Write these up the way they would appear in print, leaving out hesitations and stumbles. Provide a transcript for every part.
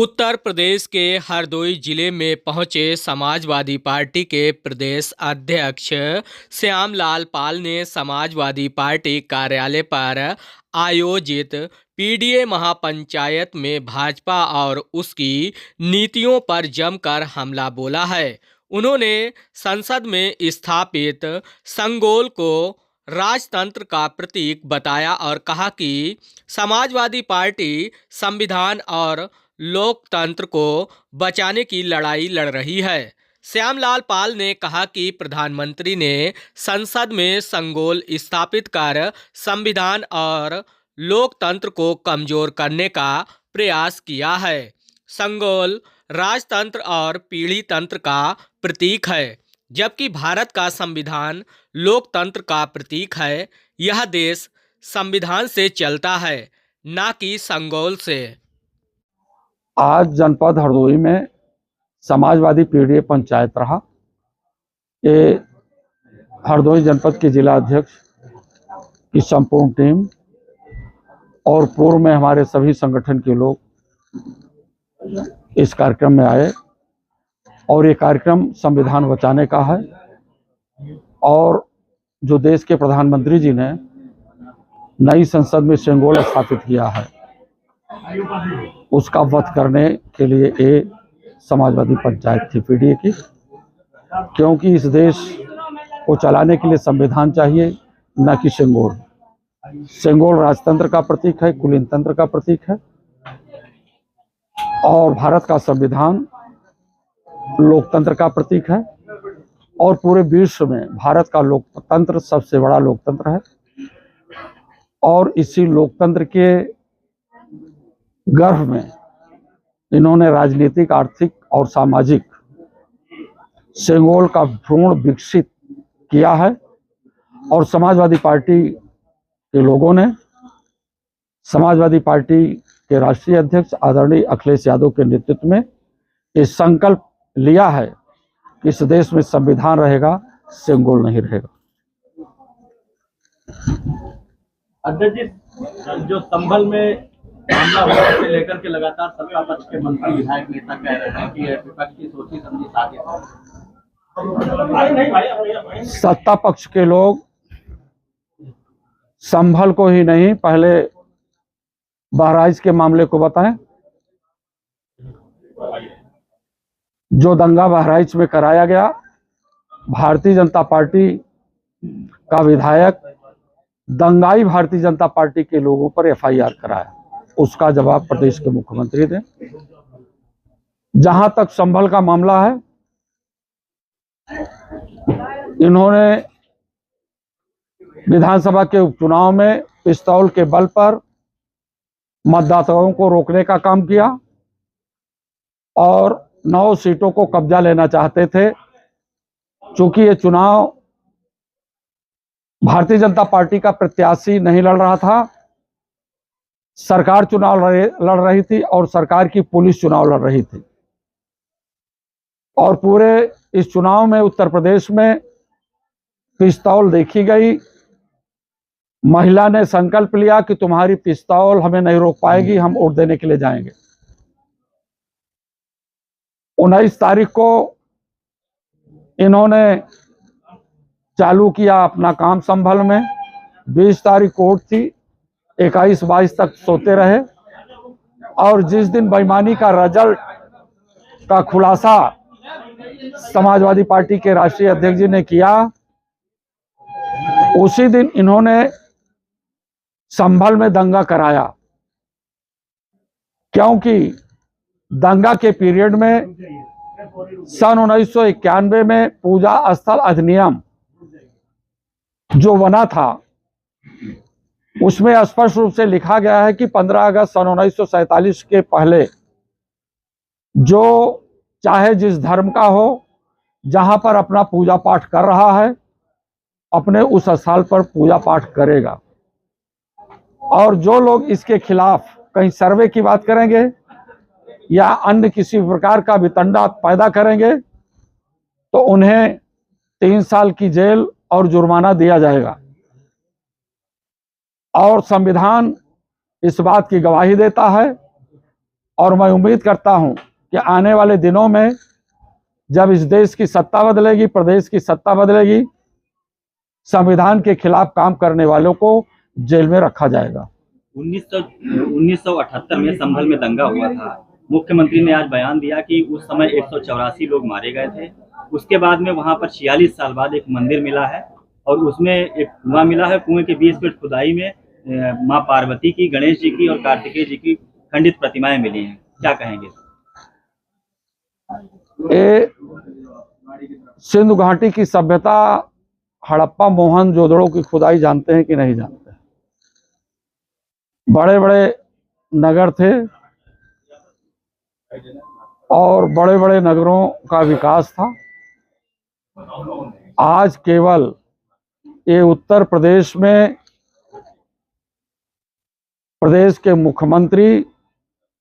उत्तर प्रदेश के हरदोई जिले में पहुंचे समाजवादी पार्टी के प्रदेश अध्यक्ष श्यामलाल पाल ने समाजवादी पार्टी कार्यालय पर आयोजित पीडीए महापंचायत में भाजपा और उसकी नीतियों पर जमकर हमला बोला है। उन्होंने संसद में स्थापित संगोल को राजतंत्र का प्रतीक बताया और कहा कि समाजवादी पार्टी संविधान और लोकतंत्र को बचाने की लड़ाई लड़ रही है। श्यामलाल पाल ने कहा कि प्रधानमंत्री ने संसद में संगोल स्थापित कर संविधान और लोकतंत्र को कमजोर करने का प्रयास किया है। संगोल राजतंत्र और पीढ़ी तंत्र का प्रतीक है, जबकि भारत का संविधान लोकतंत्र का प्रतीक है। यह देश संविधान से चलता है, न कि संगोल से। आज जनपद हरदोई में समाजवादी पीडीए पंचायत रहा। ये हरदोई जनपद के जिला अध्यक्ष की संपूर्ण टीम और पूर्व में हमारे सभी संगठन के लोग इस कार्यक्रम में आए और ये कार्यक्रम संविधान बचाने का है और जो देश के प्रधानमंत्री जी ने नई संसद में संगोल स्थापित किया है उसका वध करने के लिए ये समाजवादी पंचायत थी पीडीए की, क्योंकि इस देश को चलाने के लिए संविधान चाहिए, न कि संगोल। संगोल राजतंत्र का प्रतीक है, कुलीन तंत्र का प्रतीक है और भारत का संविधान लोकतंत्र का प्रतीक है और पूरे विश्व में भारत का लोकतंत्र सबसे बड़ा लोकतंत्र है और इसी लोकतंत्र के गर्भ में इन्होंने राजनीतिक, आर्थिक और सामाजिक संगोल का भ्रूण विकसित किया है और समाजवादी पार्टी के लोगों ने समाजवादी पार्टी के राष्ट्रीय अध्यक्ष आदरणीय अखिलेश यादव के नेतृत्व में ये संकल्प लिया है कि इस देश में संविधान रहेगा, संगोल नहीं रहेगा। अध्यक्ष जी, जो संभल में मामला होने से लेकर के लगातार सत्ता पक्ष के मंत्री विधायक नेता कह रहे हैं कि विपक्ष की सोची समझी साजिश है। सत्ता पक्ष के लोग संभल को ही नहीं, पहले बहराइच के मामले को बताएं। जो दंगा बहराइच में कराया गया, भारतीय जनता पार्टी का विधायक दंगाई भारतीय जनता पार्टी के लोगों पर एफआईआर कराया, उसका जवाब प्रदेश के मुख्यमंत्री दें। जहां तक संभल का मामला है, इन्होंने विधानसभा के उपचुनाव में पिस्तौल के बल पर मतदाताओं को रोकने का काम किया और 9 सीटों को कब्जा लेना चाहते थे। चूंकि ये चुनाव भारतीय जनता पार्टी का प्रत्याशी नहीं लड़ रहा था, सरकार चुनाव लड़ रही थी और सरकार की पुलिस चुनाव लड़ रही थी और पूरे इस चुनाव में उत्तर प्रदेश में पिस्तौल देखी गई। महिला ने संकल्प लिया कि तुम्हारी पिस्तौल हमें नहीं रोक पाएगी, हम वोट देने के लिए जाएंगे। 19 तारीख को इन्होंने चालू किया अपना काम संभल में। 20 तारीख को वोट थी, 21-22 तक सोते रहे और जिस दिन बेईमानी का रिजल्ट का खुलासा समाजवादी पार्टी के राष्ट्रीय अध्यक्ष जी ने किया, उसी दिन इन्होंने संभल में दंगा कराया। क्योंकि दंगा के पीरियड में सन 1991 में पूजा स्थल अधिनियम जो बना था, उसमें स्पष्ट रूप से लिखा गया है कि 15 अगस्त सन 1947 के पहले जो चाहे जिस धर्म का हो, जहां पर अपना पूजा पाठ कर रहा है, अपने उस स्थल पर पूजा पाठ करेगा। और जो लोग इसके खिलाफ कहीं सर्वे की बात करेंगे या अन्य किसी प्रकार का वितंडा पैदा करेंगे तो उन्हें 3 साल की जेल और जुर्माना दिया जाएगा। और संविधान इस बात की गवाही देता है और मैं उम्मीद करता हूं कि आने वाले दिनों में जब इस देश की सत्ता बदलेगी, प्रदेश की सत्ता बदलेगी, संविधान के खिलाफ काम करने वालों को जेल में रखा जाएगा। 1978 में संभल में दंगा हुआ था। मुख्यमंत्री ने आज बयान दिया कि उस समय 184 लोग मारे गए थे। उसके बाद में वहां पर 46 साल बाद एक मंदिर मिला है और उसमें एक कुआं मिला है। कुएं के 20 फीट खुदाई में मां पार्वती की, गणेश जी की और कार्तिकेय जी की खंडित प्रतिमाएं मिली हैं। क्या कहेंगे? ये सिंधु घाटी की सभ्यता हड़प्पा मोहनजोदड़ो की खुदाई जानते हैं कि नहीं जानते? बड़े बड़े नगर थे और बड़े बड़े नगरों का विकास था। आज केवल ये उत्तर प्रदेश में प्रदेश के मुख्यमंत्री,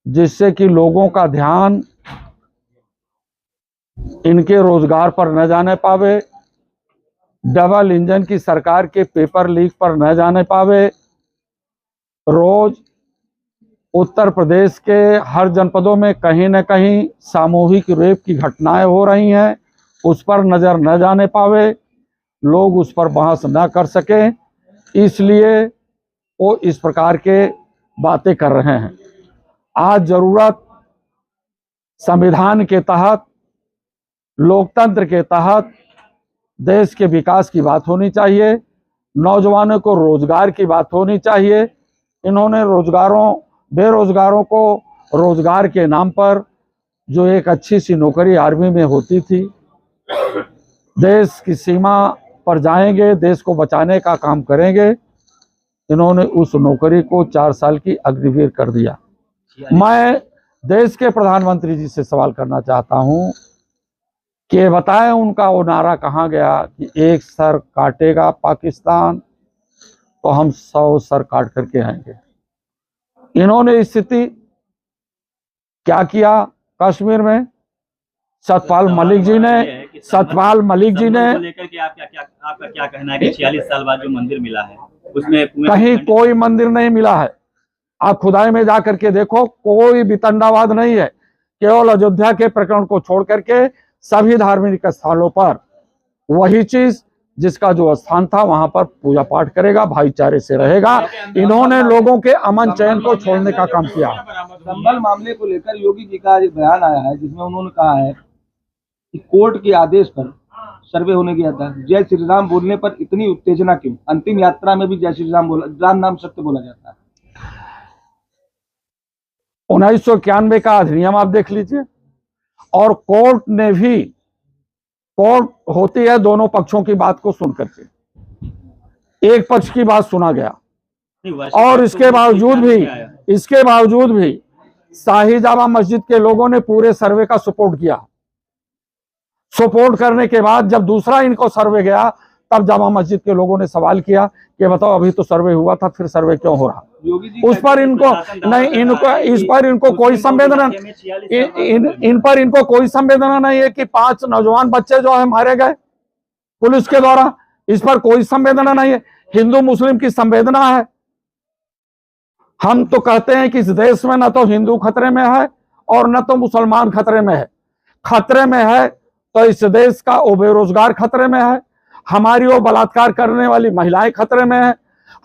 जिससे कि लोगों का ध्यान इनके रोजगार पर न जाने पावे, डबल इंजन की सरकार के पेपर लीक पर न जाने पावे, रोज उत्तर प्रदेश के हर जनपदों में कहीं न कहीं सामूहिक रेप की घटनाएं हो रही हैं, उस पर नजर न जाने पावे, लोग उस पर बहस न कर सकें, इसलिए वो इस प्रकार के बातें कर रहे हैं। आज जरूरत संविधान के तहत, लोकतंत्र के तहत देश के विकास की बात होनी चाहिए, नौजवानों को रोजगार की बात होनी चाहिए। इन्होंने बेरोजगारों को रोजगार के नाम पर जो एक अच्छी सी नौकरी आर्मी में होती थी, देश की सीमा पर जाएंगे, देश को बचाने का काम करेंगे, इन्होंने उस नौकरी को 4 साल की अग्निवीर कर दिया। मैं देश के प्रधानमंत्री जी से सवाल करना चाहता हूं कि बताएं उनका वो नारा कहाँ गया कि एक सर काटेगा पाकिस्तान तो हम 100 सर काट करके आएंगे। इन्होंने स्थिति क्या किया कश्मीर में? सतपाल मलिक जी ने लेकर के आपका क्या कहना है कि 46 साल बाद जो मंदिर मिला है उसमें कहीं कोई मंदिर नहीं मिला है। आप खुदाई में जाकर के देखो, कोई वितंडावाद नहीं है। केवल अयोध्या के प्रकरण को छोड़ करके सभी धार्मिक स्थलों पर वही चीज, जिसका जो स्थान था वहां पर पूजा पाठ करेगा, भाईचारे से रहेगा। इन्होंने लोगों के अमन चैन को छोड़ने का काम किया। संभल मामले को लेकर योगी जी का एक बयान आया है जिसमें उन्होंने कहा है कि कोर्ट के आदेश पर सर्वे होने गया था, जय श्री राम बोलने पर इतनी उत्तेजना क्यों? अंतिम यात्रा में भी जय श्री राम बोला, राम नाम सत्य बोला जाता है। 1991 का अधिनियम आप देख लीजिए, और कोर्ट ने भी, कोर्ट होती है दोनों पक्षों की बात को सुन करके, एक पक्ष की बात सुना गया और इसके बावजूद भी शाही जामा मस्जिद के लोगों ने पूरे सर्वे का सपोर्ट किया। सपोर्ट करने के बाद जब दूसरा इनको सर्वे गया, तब जामा मस्जिद के लोगों ने सवाल किया कि बताओ अभी तो सर्वे हुआ था, फिर सर्वे क्यों हो रहा? उस पर इनको नहीं, इस पर इनको कोई संवेदना, इन पर इनको कोई संवेदना नहीं है कि 5 नौजवान बच्चे जो है मारे गए पुलिस के द्वारा, इस पर कोई संवेदना नहीं है। हिंदू मुस्लिम की संवेदना है। हम तो कहते हैं कि इस देश में न तो हिंदू खतरे में है और न तो मुसलमान खतरे में है। खतरे में है तो इस देश का वो बेरोजगार खतरे में है, हमारी वो बलात्कार करने वाली महिलाएं खतरे में है,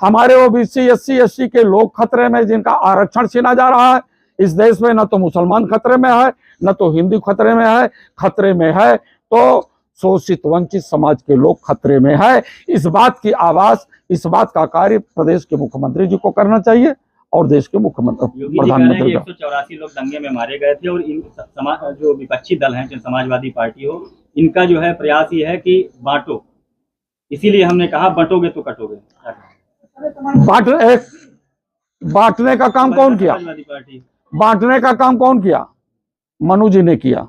हमारे वो BC SC ST के लोग खतरे में, जिनका आरक्षण छीना जा रहा है। इस देश में न तो मुसलमान खतरे में है, न तो हिंदू खतरे में है। खतरे में है तो शोषित वंचित समाज के लोग खतरे में है। इस बात की आवाज, इस बात का कार्य प्रदेश के मुख्यमंत्री जी को करना चाहिए और देश के प्रधानमंत्री का। 184 लोग दंगे में मारे गए थे और इन जो विपक्षी दल हैं, चाहे समाजवादी पार्टी हो, इनका जो है प्रयास ये है कि बांटो, इसीलिए हमने कहा बंटोगे तो कटोगे। बांटने का काम कौन किया? बांटने का काम कौन किया? मनु जी ने किया।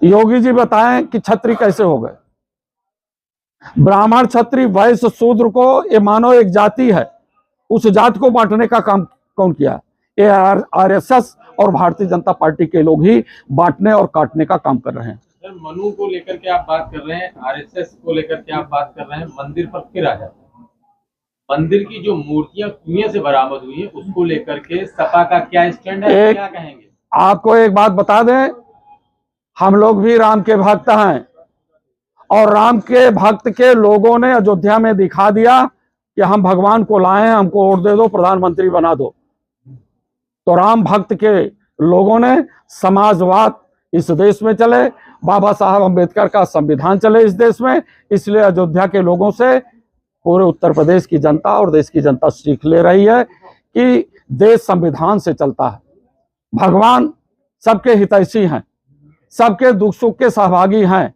योगी जी बताएं कि छत्री कैसे हो गए? ब्राह्मण, क्षत्रिय, वैश्य, शूद्र को ये मानो एक जाति है, उस जाति को बांटने का काम कौन किया? ये RSS और भारतीय जनता पार्टी के लोग ही बांटने और काटने का काम कर रहे हैं। सर, मनु को लेकर के आप बात कर रहे हैं, RSS को लेकर के आप बात कर रहे हैं, मंदिर पर फिर आ जाते हैं। मंदिर की जो मूर्तियां कुएं से बरामद हुई है उसको लेकर के सपा का क्या स्टैंड है, एक- क्या कहेंगे? आपको एक बात बता दें, हम लोग भी राम के भक्त हैं और राम के भक्त के लोगों ने अयोध्या में दिखा दिया कि हम भगवान को लाए हैं, हमको वोट दे दो, प्रधानमंत्री बना दो। तो राम भक्त के लोगों ने समाजवाद इस देश में चले, बाबा साहब अंबेडकर का संविधान चले इस देश में, इसलिए अयोध्या के लोगों से पूरे उत्तर प्रदेश की जनता और देश की जनता सीख ले रही है कि देश संविधान से चलता है। भगवान सबके हितैषी हैं, सबके दुख सुख के सहभागी हैं।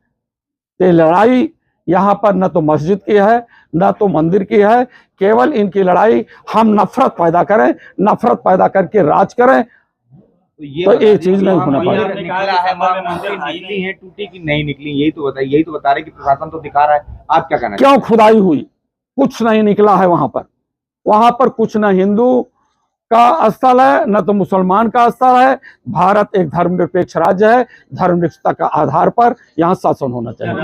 ये लड़ाई यहाँ पर न तो मस्जिद की है न तो मंदिर की है, केवल इनकी लड़ाई हम नफरत पैदा करें, नफरत पैदा करके राज करें, तो ये चीज नहीं होना वहाँ पाएगी। निकला है, निकली है टूटी की नहीं निकली, यही तो बताइए, यही तो बता रहे कि प्रशासन तो दिखा रहा है, आप क्या कहना क्यों खुदाई हुई? कुछ नहीं निकला है वहां पर। वहां पर कुछ न हिंदू का स्थल है न तो मुसलमान का स्थल है। भारत एक धर्मनिरपेक्ष राज्य है, धर्मनिरपेक्षता का आधार पर यहाँ शासन होना चाहिए।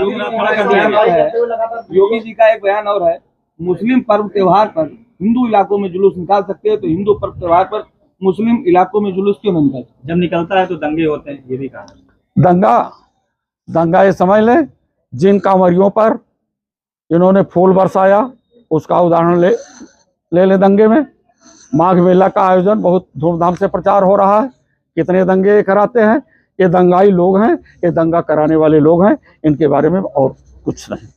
योगी जी का एक बयान और है, मुस्लिम पर्व त्योहार पर हिंदू इलाकों में जुलूस निकाल सकते हैं, तो हिंदू पर्व त्योहार पर मुस्लिम इलाकों में जुलूस क्यों नहीं निकालते? जब निकलता है तो दंगे होते हैं, ये भी कहा। दंगा ये समझ लें, जिन कांवरियों पर इन्होंने फूल बरसाया उसका उदाहरण ले ले दंगे में। माघ मेला का आयोजन बहुत धूमधाम से प्रचार हो रहा है, कितने दंगे कराते हैं। ये दंगाई लोग हैं, ये दंगा कराने वाले लोग हैं, इनके बारे में और कुछ नहीं।